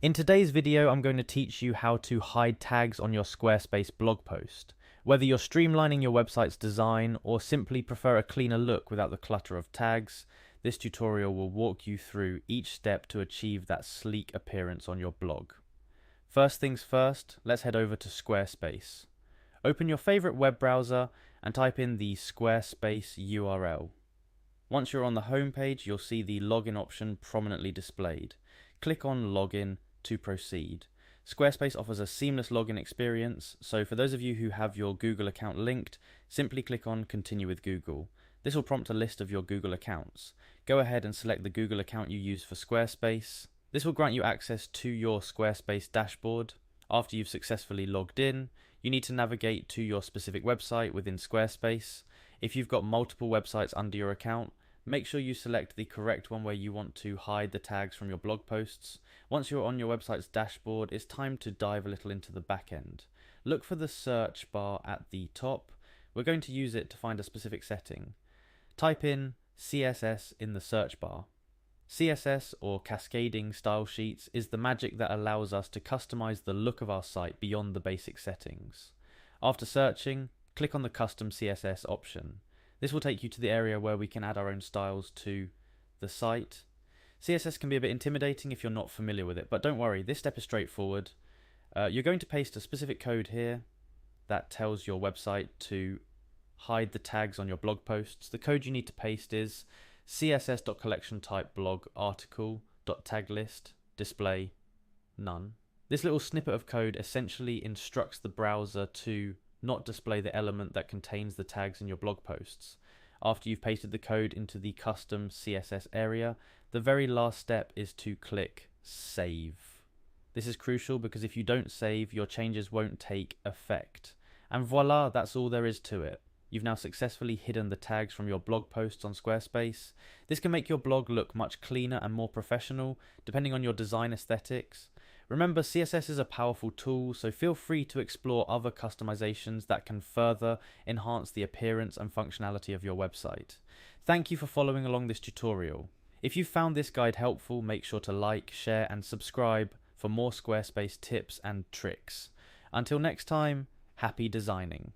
In today's video, I'm going to teach you how to hide tags on your Squarespace blog post. Whether you're streamlining your website's design or simply prefer a cleaner look without the clutter of tags, this tutorial will walk you through each step to achieve that sleek appearance on your blog. First things first, let's head over to Squarespace. Open your favorite web browser and type in the Squarespace URL. Once you're on the home page, you'll see the login option prominently displayed. Click on Login to proceed. Squarespace offers a seamless login experience, so for those of you who have your Google account linked, simply click on Continue with Google. This will prompt a list of your Google accounts. Go ahead and select the Google account you use for Squarespace. This will grant you access to your Squarespace dashboard. After you've successfully logged in, you need to navigate to your specific website within Squarespace. If you've got multiple websites under your account, make sure you select the correct one where you want to hide the tags from your blog posts. Once you're on your website's dashboard, it's time to dive a little into the back end. Look for the search bar at the top. We're going to use it to find a specific setting. Type in CSS in the search bar. CSS, or cascading style sheets, is the magic that allows us to customize the look of our site beyond the basic settings. After searching, click on the custom CSS option. This will take you to the area where we can add our own styles to the site. CSS can be a bit intimidating if you're not familiar with it, but don't worry, this step is straightforward. You're going to paste a specific code here that tells your website to hide the tags on your blog posts. The code you need to paste is css.collection-type-blog-article.taglist display none. This little snippet of code essentially instructs the browser to not display the element that contains the tags in your blog posts. After you've pasted the code into the custom CSS area, the very last step is to click Save. This is crucial because if you don't save, your changes won't take effect. And voila, that's all there is to it. You've now successfully hidden the tags from your blog posts on Squarespace. This can make your blog look much cleaner and more professional, depending on your design aesthetics. Remember, CSS is a powerful tool, so feel free to explore other customizations that can further enhance the appearance and functionality of your website. Thank you for following along this tutorial. If you found this guide helpful, make sure to like, share, and subscribe for more Squarespace tips and tricks. Until next time, happy designing.